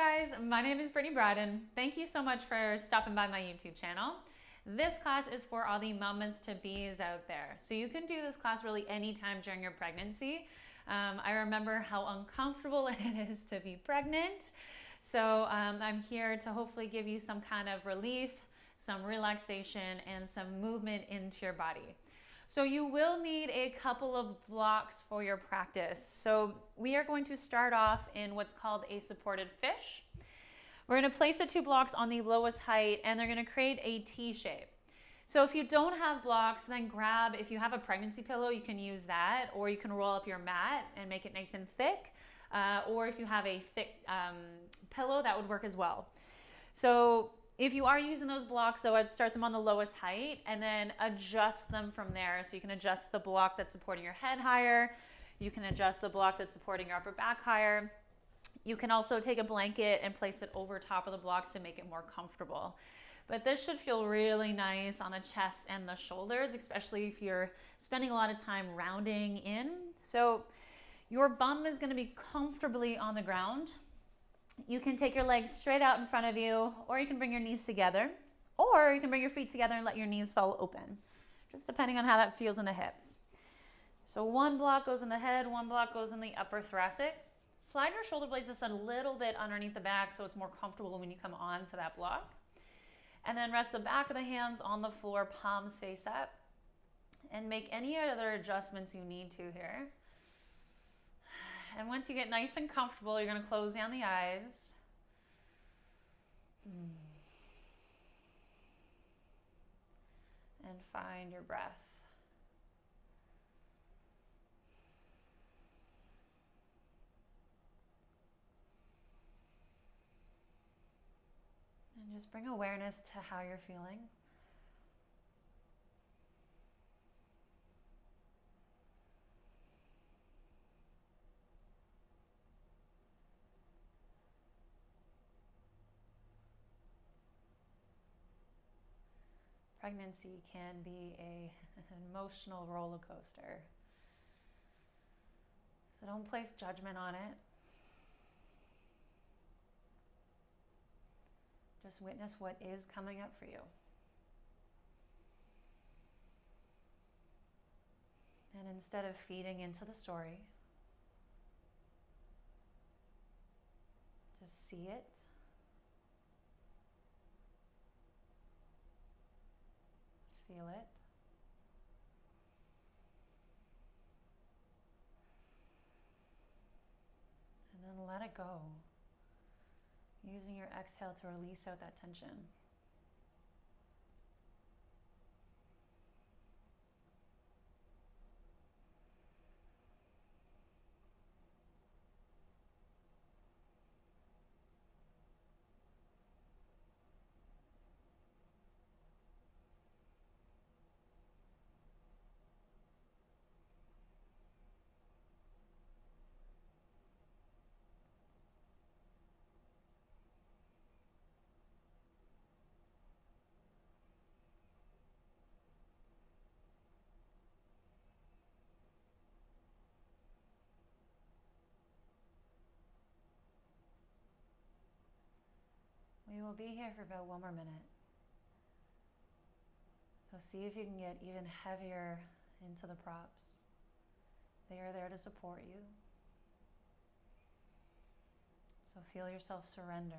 guys, my name is Brittany Bryden. Thank you so much for stopping by my YouTube channel. This class is for all the mamas to bees out there. So you can do this class really anytime during your pregnancy. I remember how uncomfortable it is to be pregnant. So I'm here to hopefully give you some kind of relief, some relaxation, and some movement into your body. So you will need a couple of blocks for your practice. So we are going to start off in what's called a supported fish. We're going to place the 2 blocks on the lowest height and they're going to create a T shape. So if you don't have blocks, then grab, if you have a pregnancy pillow, you can use that, or you can roll up your mat and make it nice and thick. Or if you have a thick pillow, that would work as well. So if you are using those blocks, though, I'd start them on the lowest height and then adjust them from there. So you can adjust the block that's supporting your head higher. You can adjust the block that's supporting your upper back higher. You can also take a blanket and place it over top of the blocks to make it more comfortable. But this should feel really nice on the chest and the shoulders, especially if you're spending a lot of time rounding in. So your bum is going to be comfortably on the ground. You can take your legs straight out in front of you, or you can bring your knees together, or you can bring your feet together and let your knees fall open, just depending on how that feels in the hips. So 1 block goes in the head, 1 block goes in the upper thoracic. Slide your shoulder blades just a little bit underneath the back so it's more comfortable when you come onto that block. And then rest the back of the hands on the floor, palms face up, and make any other adjustments you need to here. And once you get nice and comfortable, you're going to close down the eyes. And find your breath. And just bring awareness to how you're feeling. Pregnancy can be an emotional roller coaster. So don't place judgment on it. Just witness what is coming up for you. And instead of feeding into the story, just see it. Feel it. And then let it go, using your exhale to release out that tension. We will be here for about 1 more minute. So see if you can get even heavier into the props. They are there to support you. So feel yourself surrender.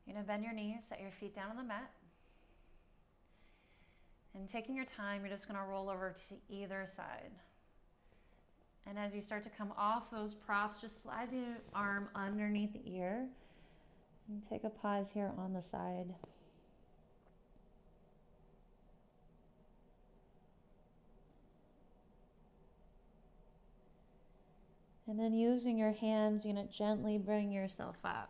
You're going to bend your knees, set your feet down on the mat. And taking your time, you're just going to roll over to either side. And as you start to come off those props, just slide the arm underneath the ear and take a pause here on the side. And then using your hands, you're going to gently bring yourself up.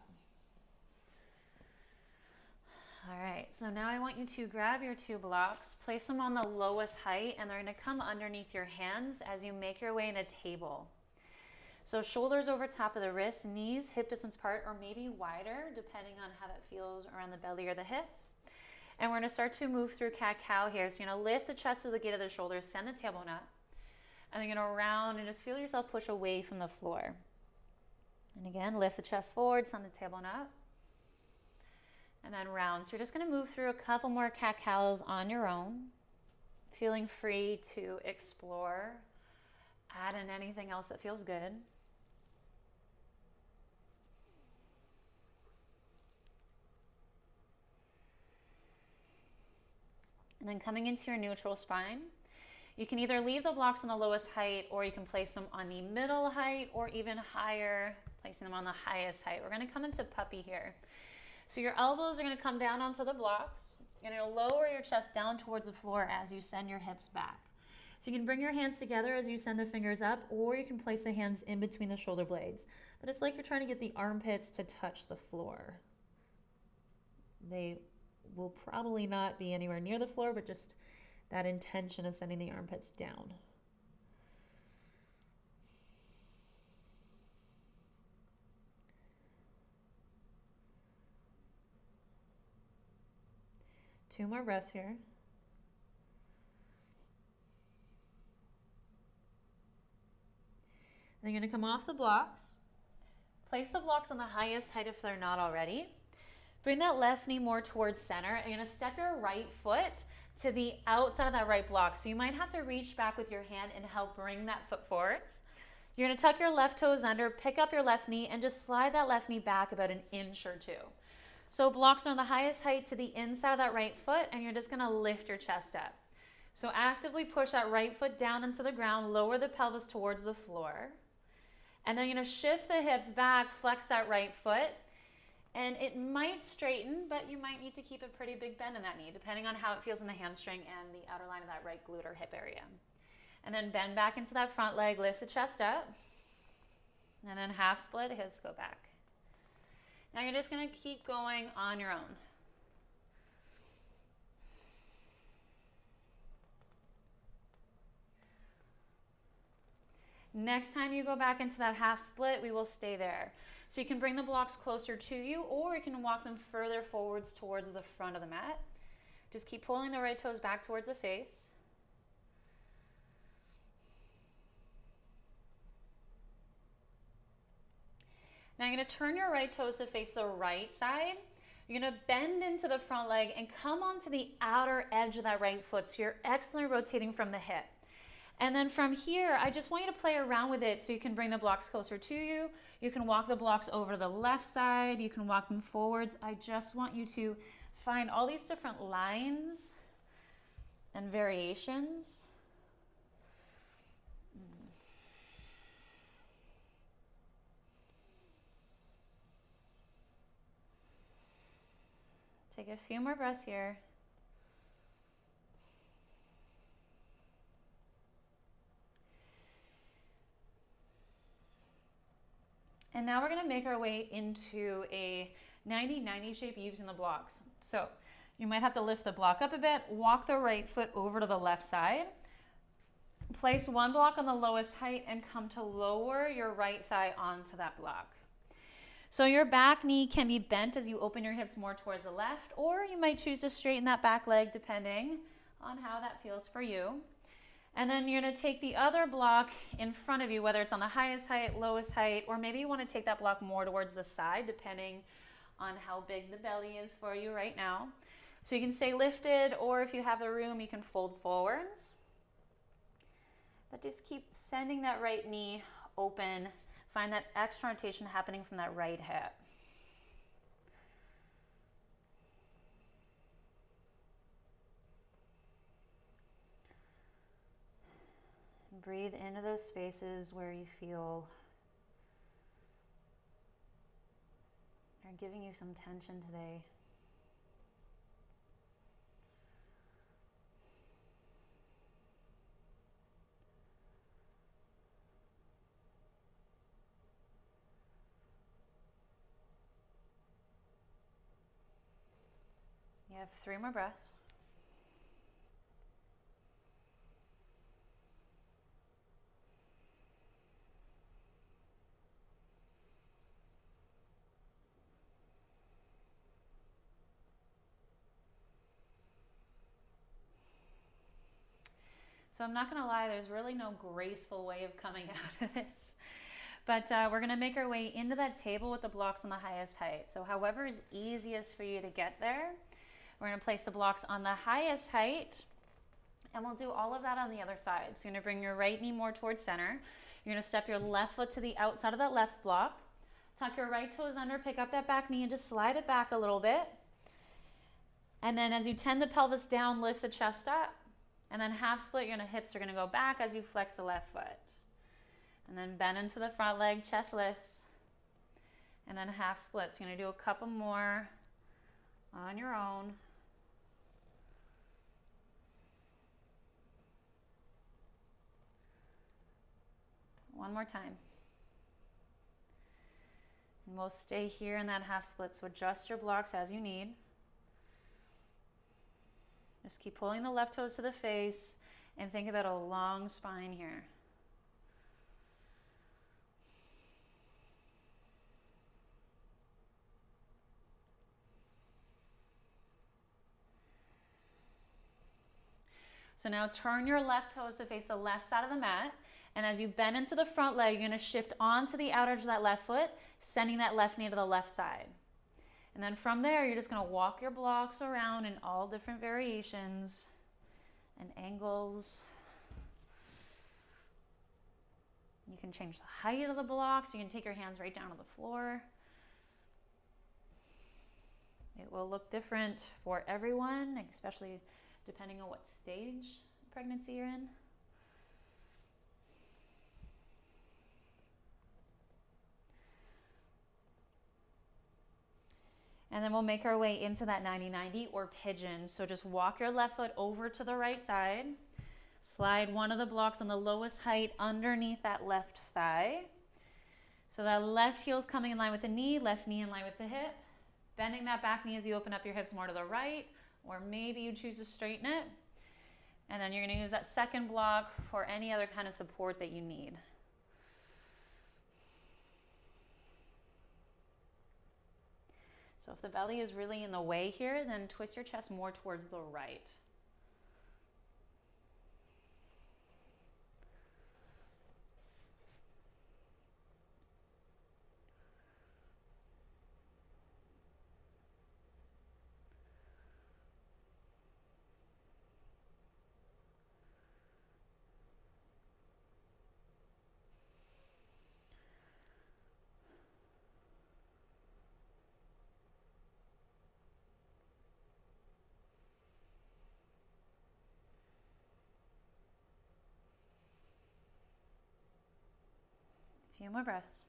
All right, so now I want you to grab your 2 blocks, place them on the lowest height, and they're going to come underneath your hands as you make your way in a table. So shoulders over top of the wrists, knees hip distance apart or maybe wider, depending on how that feels around the belly or the hips. And we're going to start to move through cat-cow here. So you're going to lift the chest to the gate of the shoulders, send the tailbone up, and then you're going to round and just feel yourself push away from the floor. And again, lift the chest forward, send the tailbone up. And then round. So you're just going to move through a couple more cat-cows on your own, feeling free to explore, add in anything else that feels good. And then coming into your neutral spine, you can either leave the blocks on the lowest height, or you can place them on the middle height, or even higher, placing them on the highest height. We're going to come into puppy here. So your elbows are going to come down onto the blocks, and you'll lower your chest down towards the floor as you send your hips back. So you can bring your hands together as you send the fingers up, or you can place the hands in between the shoulder blades. But it's like you're trying to get the armpits to touch the floor. They will probably not be anywhere near the floor, but just that intention of sending the armpits down. Two more breaths here. Then you're going to come off the blocks. Place the blocks on the highest height if they're not already. Bring that left knee more towards center. And you're going to step your right foot to the outside of that right block. So you might have to reach back with your hand and help bring that foot forwards. You're going to tuck your left toes under, pick up your left knee, and just slide that left knee back about an inch or 2. So blocks are on the highest height to the inside of that right foot, and you're just going to lift your chest up. So actively push that right foot down into the ground, lower the pelvis towards the floor. And then you're going to shift the hips back, flex that right foot. And it might straighten, but you might need to keep a pretty big bend in that knee, depending on how it feels in the hamstring and the outer line of that right glute or hip area. And then bend back into that front leg, lift the chest up. And then half split, hips go back. Now you're just going to keep going on your own. Next time you go back into that half split, we will stay there. So you can bring the blocks closer to you, or you can walk them further forwards towards the front of the mat. Just keep pulling the right toes back towards the face. Now you're going to turn your right toes to face the right side. You're going to bend into the front leg and come onto the outer edge of that right foot. So you're externally rotating from the hip. And then from here, I just want you to play around with it so you can bring the blocks closer to you. You can walk the blocks over to the left side. You can walk them forwards. I just want you to find all these different lines and variations. Take a few more breaths here. And now we're going to make our way into a 90-90 shape using the blocks. So you might have to lift the block up a bit, walk the right foot over to the left side, place one block on the lowest height, and come to lower your right thigh onto that block. So your back knee can be bent as you open your hips more towards the left, or you might choose to straighten that back leg depending on how that feels for you. And then you're going to take the other block in front of you, whether it's on the highest height, lowest height, or maybe you want to take that block more towards the side depending on how big the belly is for you right now. So you can stay lifted, or if you have the room, you can fold forwards. But just keep sending that right knee open. Find that extra rotation happening from that right hip. Breathe into those spaces where you feel are giving you some tension today. You have 3 more breaths. So I'm not going to lie, there's really no graceful way of coming out of this. But we're going to make our way into that table with the blocks on the highest height. So however is easiest for you to get there, we're going to place the blocks on the highest height, and we'll do all of that on the other side. So you're going to bring your right knee more towards center. You're going to step your left foot to the outside of that left block. Tuck your right toes under, pick up that back knee, and just slide it back a little bit. And then as you tend the pelvis down, lift the chest up. And then half split, your hips are going to go back as you flex the left foot. And then bend into the front leg, chest lifts. And then half splits. You're going to do a couple more on your own. One more time. And we'll stay here in that half split. So adjust your blocks as you need. Just keep pulling the left toes to the face and think about a long spine here. So now turn your left toes to face the left side of the mat. And as you bend into the front leg, you're going to shift onto the outer edge of that left foot, sending that left knee to the left side. And then from there, you're just going to walk your blocks around in all different variations and angles. You can change the height of the blocks. You can take your hands right down to the floor. It will look different for everyone, especially depending on what stage of pregnancy you're in. And then we'll make our way into that 90-90 or pigeon. So just walk your left foot over to the right side. Slide one of the blocks on the lowest height underneath that left thigh. So that left heel is coming in line with the knee, left knee in line with the hip. Bending that back knee as you open up your hips more to the right, or maybe you choose to straighten it. And then you're going to use that second block for any other kind of support that you need. So if the belly is really in the way here, then twist your chest more towards the right. A few more breaths.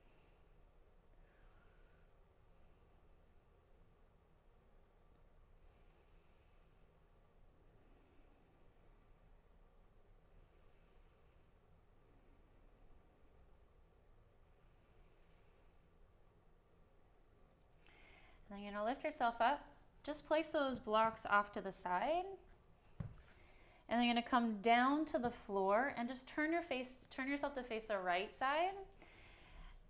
And then you're going to lift yourself up. Just place those blocks off to the side. And then you're going to come down to the floor and just turn yourself to face the right side.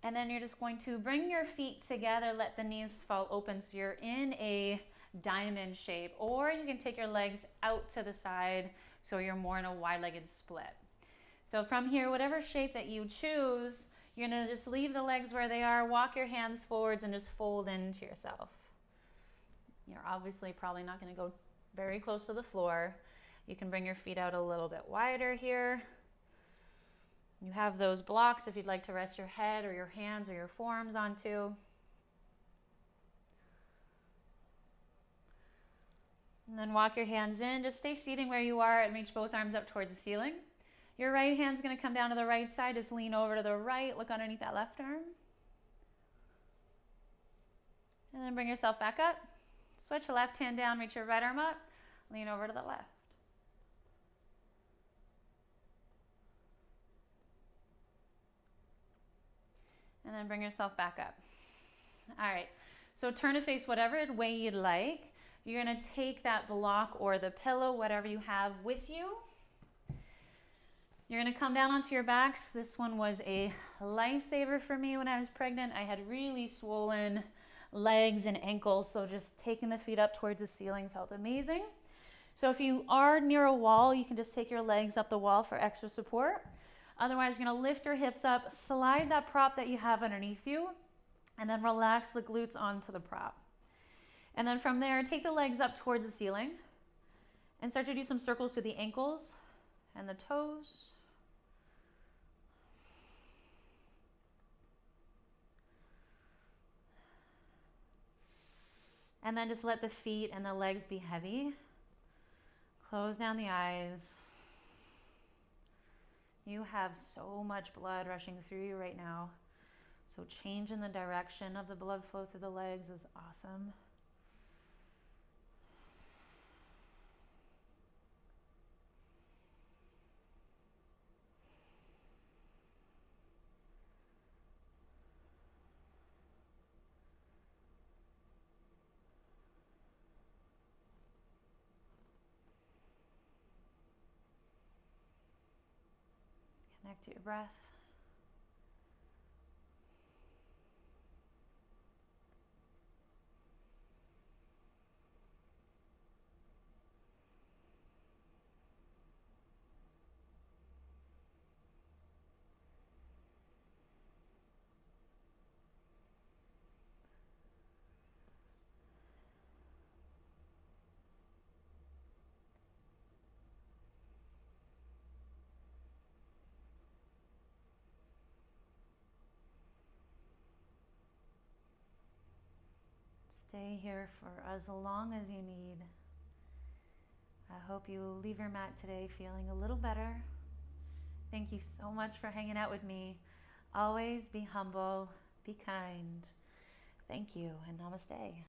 And then you're just going to bring your feet together, let the knees fall open so you're in a diamond shape. Or you can take your legs out to the side so you're more in a wide-legged split. So from here, whatever shape that you choose, you're going to just leave the legs where they are, walk your hands forwards, and just fold into yourself. You're obviously probably not going to go very close to the floor. You can bring your feet out a little bit wider here. You have those blocks if you'd like to rest your head or your hands or your forearms onto. And then walk your hands in. Just stay seating where you are and reach both arms up towards the ceiling. Your right hand's gonna come down to the right side. Just lean over to the right, look underneath that left arm. And then bring yourself back up. Switch the left hand down, reach your right arm up, lean over to the left. And then bring yourself back up. All right, so turn to face whatever way you'd like. You're gonna take that block or the pillow, whatever you have with you. You're gonna come down onto your backs. This one was a lifesaver for me when I was pregnant. I had really swollen legs and ankles, so just taking the feet up towards the ceiling felt amazing. So if you are near a wall, you can just take your legs up the wall for extra support. Otherwise, you're gonna lift your hips up, slide that prop that you have underneath you, and then relax the glutes onto the prop. And then from there, take the legs up towards the ceiling and start to do some circles with the ankles and the toes. And then just let the feet and the legs be heavy. Close down the eyes. You have so much blood rushing through you right now. So changing the direction of the blood flow through the legs is awesome. Connect to your breath. Stay here for as long as you need. I hope you leave your mat today feeling a little better. Thank you so much for hanging out with me. Always be humble, be kind. Thank you, and namaste.